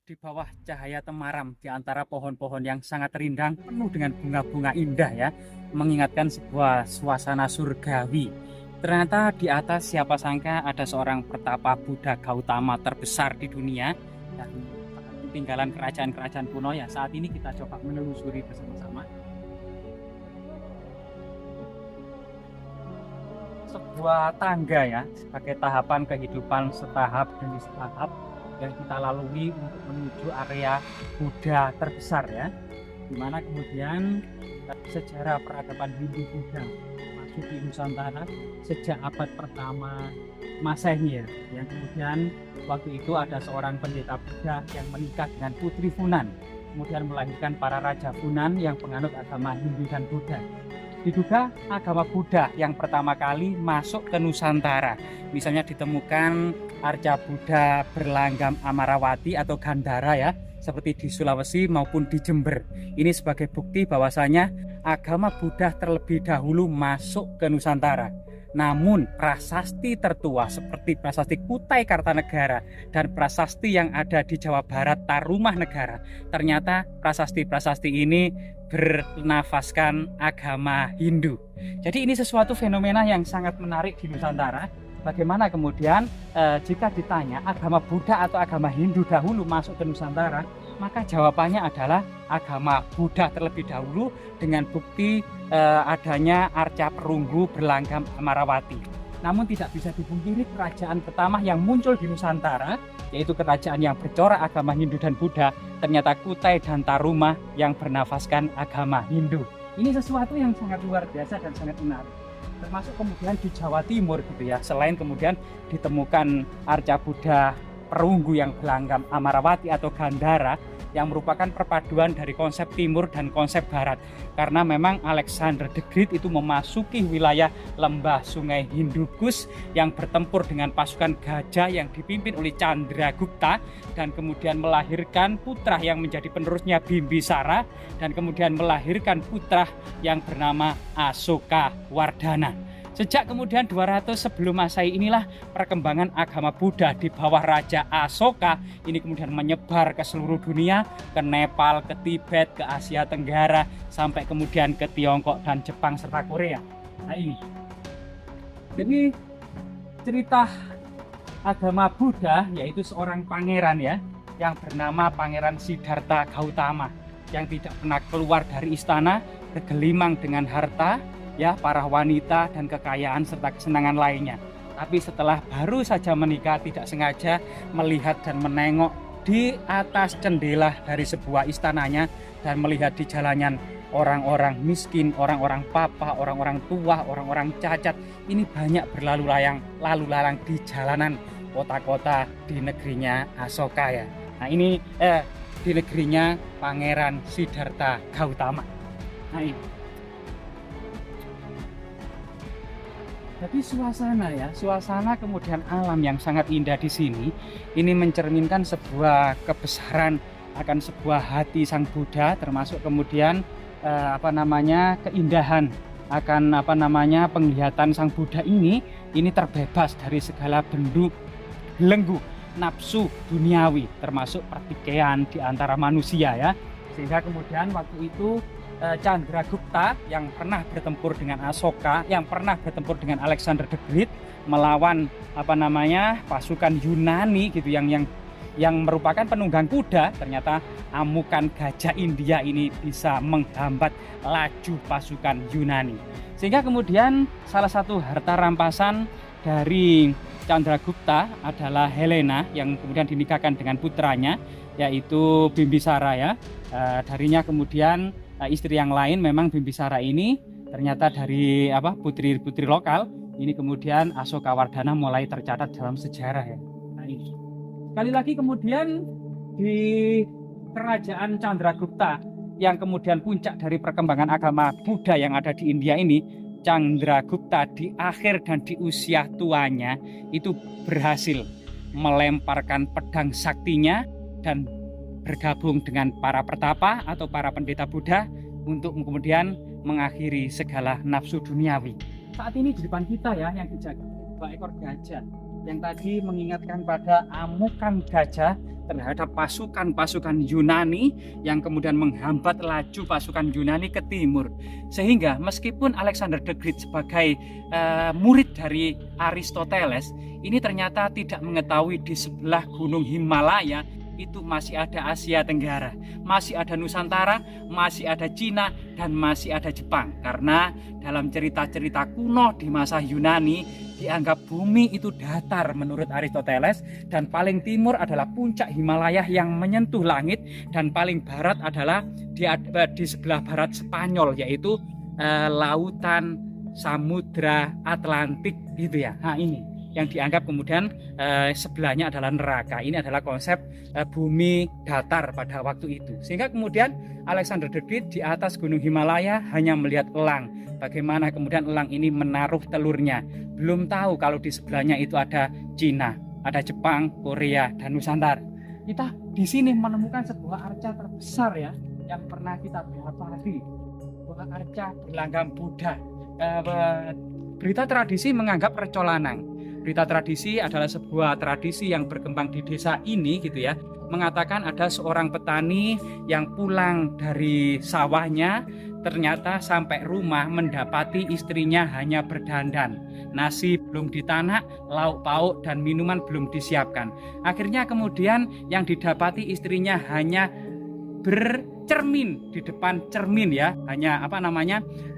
Di bawah cahaya temaram di antara pohon-pohon yang sangat rindang penuh dengan bunga-bunga indah ya, mengingatkan sebuah suasana surgawi. Ternyata di atas siapa sangka ada seorang pertapa Buddha Gautama terbesar di dunia dan tinggalan kerajaan-kerajaan kuno ya. Saat ini kita coba menelusuri bersama-sama sebuah tangga ya, sebagai tahapan kehidupan setahap demi setahap yang kita lalui untuk menuju area Buddha terbesar ya, dimana kemudian sejarah peradaban Hindu Buddha masuk di Nusantara sejak abad pertama Masehi ya, yang kemudian waktu itu ada seorang pendeta Buddha yang menikah dengan putri Funan, kemudian melahirkan para raja Funan yang penganut agama Hindu dan Buddha. Diduga agama Buddha yang pertama kali masuk ke Nusantara. Misalnya ditemukan arca Buddha berlanggam Amarawati atau Gandhara ya, seperti di Sulawesi maupun di Jember. Ini sebagai bukti bahwasanya agama Buddha terlebih dahulu masuk ke Nusantara. Namun prasasti tertua seperti prasasti Kutai Kartanegara dan prasasti yang ada di Jawa Barat Tarumah Negara, ternyata prasasti-prasasti ini bernafaskan agama Hindu. Jadi ini sesuatu fenomena yang sangat menarik di Nusantara. Bagaimana kemudian jika ditanya agama Buddha atau agama Hindu dahulu masuk ke Nusantara, maka jawabannya adalah agama Buddha terlebih dahulu dengan bukti adanya arca perunggu berlanggam Amarawati. Namun tidak bisa dipungkiri kerajaan pertama yang muncul di Nusantara, yaitu kerajaan yang bercorak agama Hindu dan Buddha, ternyata Kutai dan Tarumah yang bernafaskan agama Hindu. Ini sesuatu yang sangat luar biasa dan sangat menarik. Termasuk kemudian di Jawa Timur gitu ya, selain kemudian ditemukan arca Buddha perunggu yang berlanggam Amarawati atau Gandhara, yang merupakan perpaduan dari konsep timur dan konsep barat, karena memang Alexander the Great itu memasuki wilayah lembah sungai Hindukus yang bertempur dengan pasukan gajah yang dipimpin oleh Chandragupta dan kemudian melahirkan putra yang menjadi penerusnya Bimbisara dan kemudian melahirkan putra yang bernama Asoka Wardhana. Sejak kemudian 200 sebelum Masehi inilah perkembangan agama Buddha di bawah Raja Asoka ini kemudian menyebar ke seluruh dunia, ke Nepal, ke Tibet, ke Asia Tenggara, sampai kemudian ke Tiongkok dan Jepang serta Korea. Nah ini. Jadi cerita agama Buddha yaitu seorang pangeran ya, yang bernama Pangeran Siddhartha Gautama, yang tidak pernah keluar dari istana, bergelimang dengan harta, ya, para wanita dan kekayaan serta kesenangan lainnya. Tapi setelah baru saja menikah, tidak sengaja melihat dan menengok di atas jendela dari sebuah istananya dan melihat di jalanan orang-orang miskin, orang-orang papa, orang-orang tua, orang-orang cacat ini banyak berlalu lalang di jalanan kota-kota di negerinya Asoka ya. Nah ini di negerinya Pangeran Siddhartha Gautama. Nah ini. Jadi suasana kemudian alam yang sangat indah di sini ini mencerminkan sebuah kebesaran akan sebuah hati Sang Buddha, termasuk kemudian keindahan akan penglihatan Sang Buddha ini terbebas dari segala bentuk belenggu nafsu duniawi, termasuk pertikaian di antara manusia ya. Sehingga kemudian waktu itu Chandragupta yang pernah bertempur dengan Asoka, yang pernah bertempur dengan Alexander the Great melawan pasukan Yunani gitu yang merupakan penunggang kuda, ternyata amukan gajah India ini bisa menghambat laju pasukan Yunani. Sehingga kemudian salah satu harta rampasan dari Chandragupta adalah Helena yang kemudian dinikahkan dengan putranya yaitu Bimbisara ya. Darinya kemudian istri yang lain memang Bimbisara ini ternyata dari putri-putri lokal. Ini kemudian Asoka Wardhana mulai tercatat dalam sejarah ya. Nah ini. Sekali lagi kemudian di kerajaan Chandragupta yang kemudian puncak dari perkembangan agama Buddha yang ada di India ini, Chandragupta di akhir dan di usia tuanya itu berhasil melemparkan pedang saktinya dan bergabung dengan para pertapa atau para pendeta Buddha untuk kemudian mengakhiri segala nafsu duniawi. Saat ini di depan kita ya yang dijaga 2 ekor gajah yang tadi mengingatkan pada amukan gajah terhadap pasukan-pasukan Yunani yang kemudian menghambat laju pasukan Yunani ke timur. Sehingga meskipun Alexander the Great sebagai murid dari Aristoteles ini ternyata tidak mengetahui di sebelah gunung Himalaya itu masih ada Asia Tenggara, masih ada Nusantara, masih ada Cina, dan masih ada Jepang. Karena dalam cerita-cerita kuno di masa Yunani dianggap bumi itu datar menurut Aristoteles, dan paling timur adalah puncak Himalaya yang menyentuh langit, dan paling barat adalah di sebelah barat Spanyol, yaitu lautan Samudra Atlantik gitu ya. Nah ini yang dianggap kemudian sebelahnya adalah neraka. Ini adalah konsep bumi datar pada waktu itu. Sehingga kemudian Alexander the Great di atas gunung Himalaya hanya melihat elang. Bagaimana kemudian elang ini menaruh telurnya. Belum tahu kalau di sebelahnya itu ada Cina, ada Jepang, Korea, dan Nusantara. Kita di sini menemukan sebuah arca terbesar ya yang pernah kita dapati. Sebuah arca berlanggam Buddha. Berita tradisi menganggap Reco Lanang. Berita tradisi adalah sebuah tradisi yang berkembang di desa ini gitu ya. Mengatakan ada seorang petani yang pulang dari sawahnya, ternyata sampai rumah mendapati istrinya hanya berdandan. Nasi belum ditanak, lauk pauk dan minuman belum disiapkan. Akhirnya kemudian yang didapati istrinya hanya bercermin di depan cermin ya, hanya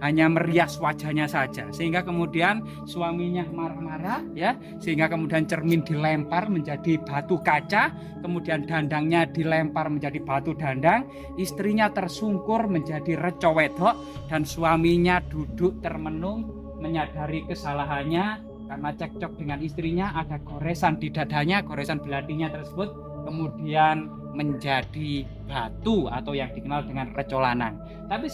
hanya merias wajahnya saja, sehingga kemudian suaminya marah-marah ya, sehingga kemudian cermin dilempar menjadi batu kaca, kemudian dandangnya dilempar menjadi batu dandang, istrinya tersungkur menjadi reco wedok, dan suaminya duduk termenung menyadari kesalahannya karena cekcok dengan istrinya, ada goresan di dadanya, goresan beladinya tersebut kemudian menjadi batu atau yang dikenal dengan Reco Lanang. Tapi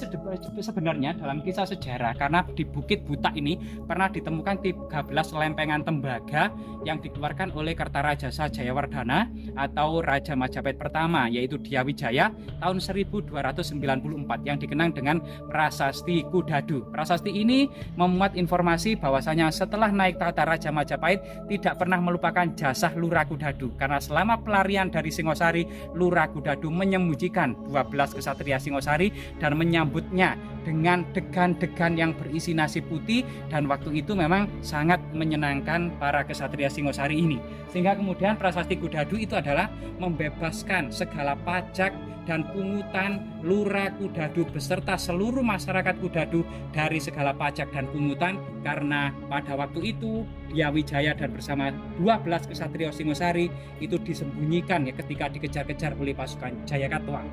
sebenarnya dalam kisah sejarah, karena di Bukit Buta ini pernah ditemukan 13 lempengan tembaga yang dikeluarkan oleh Kertarajasa Jayawardhana atau Raja Majapahit pertama, yaitu Dyawijaya tahun 1294 yang dikenang dengan Prasasti Kudadu. Prasasti ini memuat informasi bahwasanya setelah naik tahta Raja Majapahit tidak pernah melupakan jasa Lurah Kudadu, karena selama pelarian dari Singosari, Lurah Kudadu menyembunyikan 12 kesatria Singosari dan menyambutnya dengan degan-degan yang berisi nasi putih, dan waktu itu memang sangat menyenangkan para kesatria Singosari ini. Sehingga kemudian Prasasti Kudadu itu adalah membebaskan segala pajak dan pungutan Lurah Kudadu beserta seluruh masyarakat Kudadu dari segala pajak dan pungutan, karena pada waktu itu Dyawijaya dan bersama 12 kesatria Singosari itu disembunyikan ya ketika dikejar-kejar oleh pasukan Jayakatwang.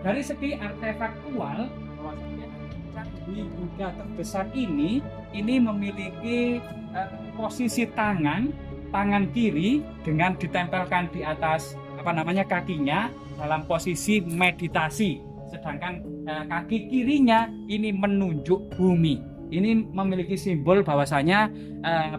Dari segi artefaktual, bahwasanya candi Buddha terbesar ini memiliki posisi tangan kiri dengan ditempelkan di atas kakinya dalam posisi meditasi, sedangkan kaki kirinya ini menunjuk bumi. Ini memiliki simbol bahwasanya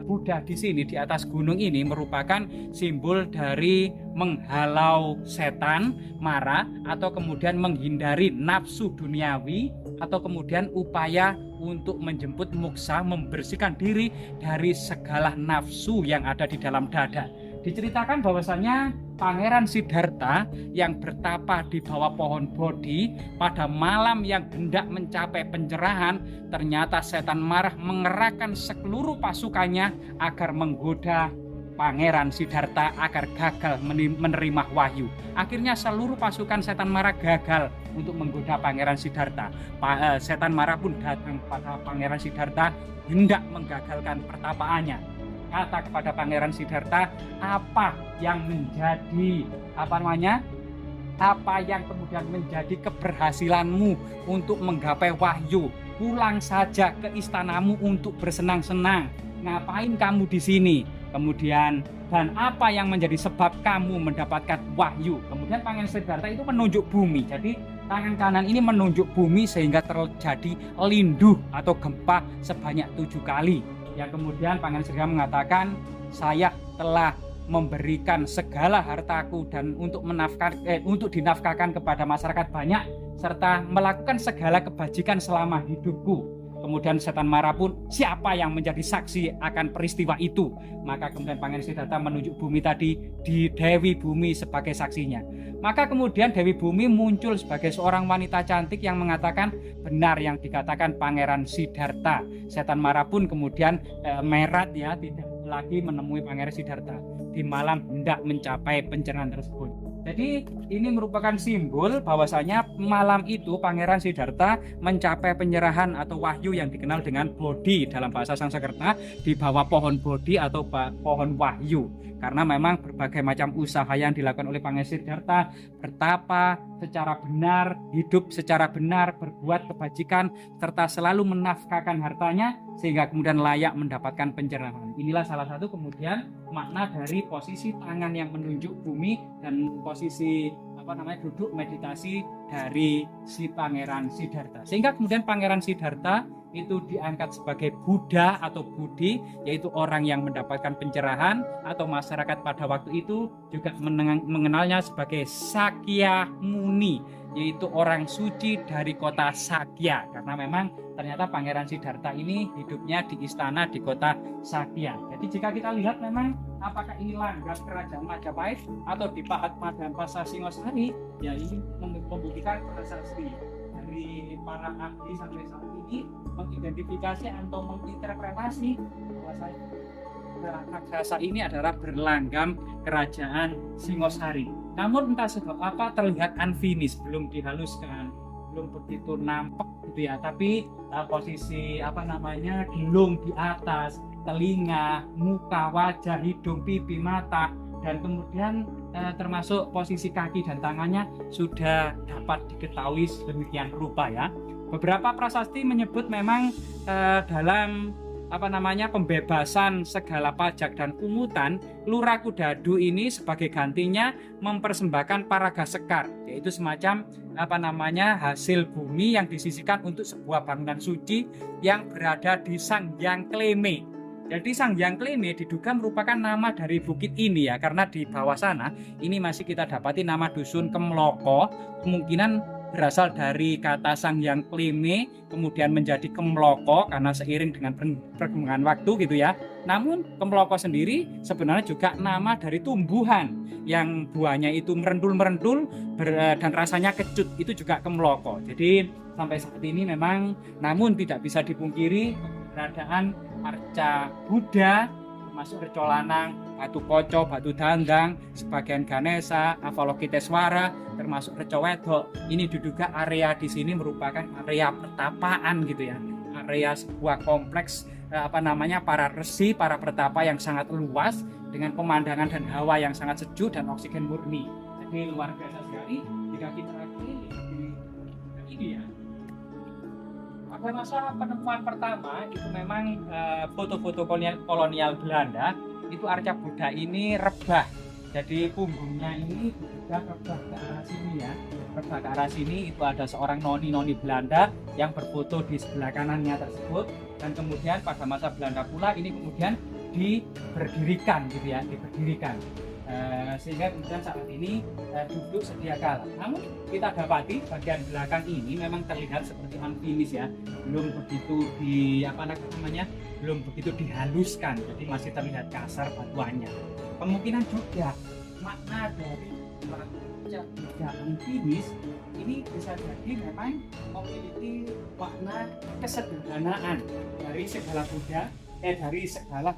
Buddha di sini di atas gunung ini merupakan simbol dari menghalau setan mara, atau kemudian menghindari nafsu duniawi, atau kemudian upaya untuk menjemput moksa, membersihkan diri dari segala nafsu yang ada di dalam dada. Diceritakan bahwasanya Pangeran Siddhartha yang bertapa di bawah pohon Bodhi pada malam yang hendak mencapai pencerahan, ternyata setan marah mengerahkan seluruh pasukannya agar menggoda Pangeran Siddhartha agar gagal menerima wahyu. Akhirnya seluruh pasukan setan marah gagal untuk menggoda Pangeran Siddhartha. Setan marah pun datang kepada Pangeran Siddhartha hendak menggagalkan pertapaannya. Kata kepada Pangeran Siddhartha, apa yang kemudian menjadi keberhasilanmu untuk menggapai wahyu? Pulang saja ke istanamu untuk bersenang-senang. Ngapain kamu di sini? Kemudian, dan apa yang menjadi sebab kamu mendapatkan wahyu? Kemudian Pangeran Siddhartha itu menunjuk bumi. Jadi tangan kanan ini menunjuk bumi sehingga terjadi linduh atau gempa sebanyak 7 kali. Yang kemudian Pangeran Siddhartha mengatakan, saya telah memberikan segala hartaku dan untuk dinafkahkan kepada masyarakat banyak, serta melakukan segala kebajikan selama hidupku. kemudian setan mara pun siapa yang menjadi saksi akan peristiwa itu. Maka kemudian Pangeran Siddhartha menunjuk Bumi tadi, di Dewi Bumi sebagai saksinya. Maka kemudian Dewi Bumi muncul sebagai seorang wanita cantik yang mengatakan benar yang dikatakan Pangeran Siddhartha. Setan mara pun kemudian merat ya, tidak lagi menemui Pangeran Siddhartha di malam hendak mencapai pencerahan tersebut. Jadi ini merupakan simbol bahwasanya malam itu Pangeran Siddhartha mencapai penyerahan atau wahyu yang dikenal dengan Bodhi dalam bahasa Sanskerta, di bawah pohon Bodhi atau pohon wahyu. Karena memang berbagai macam usaha yang dilakukan oleh Pangeran Siddhartha, bertapa secara benar, hidup secara benar, berbuat kebajikan, serta selalu menafkahkan hartanya sehingga kemudian layak mendapatkan pencerahan. Inilah salah satu kemudian makna dari posisi tangan yang menunjuk bumi dan posisi duduk meditasi dari si Pangeran Siddhartha. Sehingga kemudian Pangeran Siddhartha itu diangkat sebagai Buddha atau Budi, yaitu orang yang mendapatkan pencerahan, atau masyarakat pada waktu itu juga mengenalnya sebagai Sakya Muni, yaitu orang suci dari kota Sakya, karena memang ternyata Pangeran Siddhartha ini hidupnya di istana di kota Sakya. Jadi jika kita lihat memang apakah ini langgam kerajaan Majapahit atau di Pahat Madangpasa Singosari, ya ini membuktikan prasasti dari para ahli sampai saat ini mengidentifikasi atau menginterpretasi bahwasanya raksasa ini adalah berlanggam kerajaan Singosari. Namun entah sebab apa terlihat unfinished, belum dihaluskan, belum begitu nampak gitu ya. Tapi posisi gelung di atas, telinga, muka, wajah, hidung, pipi, mata, dan kemudian termasuk posisi kaki dan tangannya sudah dapat diketahui sedemikian rupa ya. Beberapa prasasti menyebut memang dalam pembebasan segala pajak dan pungutan, Lurah Kudadu ini sebagai gantinya mempersembahkan paraga sekar, yaitu semacam hasil bumi yang disisihkan untuk sebuah bangunan suci yang berada di Sanghyang Kleme. Jadi Sanghyang Kleme diduga merupakan nama dari bukit ini ya, karena di bawah sana ini masih kita dapati nama dusun Kemloko, kemungkinan berasal dari kata Sanghyang Kleme kemudian menjadi Kemloko karena seiring dengan perkembangan waktu gitu ya. Namun Kemloko sendiri sebenarnya juga nama dari tumbuhan yang buahnya itu merendul-merendul dan rasanya kecut, itu juga Kemloko. Jadi sampai saat ini memang namun tidak bisa dipungkiri keberadaan arca Buddha, termasuk Reco Lanang, Batu Koco, Batu Danggang, sebagian Ganesha, Avalokiteswara, termasuk Reco Wedok. Ini diduga area di sini merupakan area pertapaan gitu ya, area sebuah kompleks para resi, para pertapa yang sangat luas dengan pemandangan dan hawa yang sangat sejuk dan oksigen murni. Jadi luar biasa sekali jika kita keliling di ini ya. Pada masa penemuan pertama itu memang foto-foto kolonial Belanda itu arca Buddha ini rebah. Jadi punggungnya ini juga rebah ke arah sini ya. Rebah ke arah sini itu ada seorang noni Belanda yang berfoto di sebelah kanannya tersebut, dan kemudian pada masa Belanda pula ini kemudian diberdirikan gitu ya, diberdirikan. Sehingga kemudian saat ini duduk sedia kala. Namun kita dapati bagian belakang ini memang terlihat seperti unfinished ya, belum begitu belum begitu dihaluskan, jadi masih terlihat kasar batuannya. Kemungkinan juga makna dari Buddha unfinished ini bisa jadi memang memiliki makna kesederhanaan dari segala Buddha, dari segala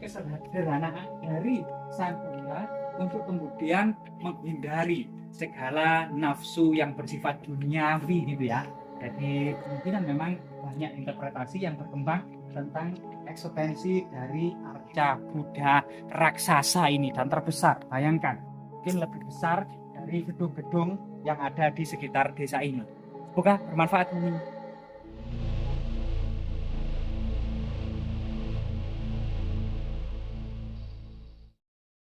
kesederhanaan dari sang Buddha untuk kemudian menghindari segala nafsu yang bersifat duniawi gitu ya. Jadi kemungkinan memang banyak interpretasi yang berkembang tentang eksistensi dari arca Buddha raksasa ini, dan terbesar, bayangkan mungkin lebih besar dari gedung-gedung yang ada di sekitar desa ini. Semoga bermanfaat.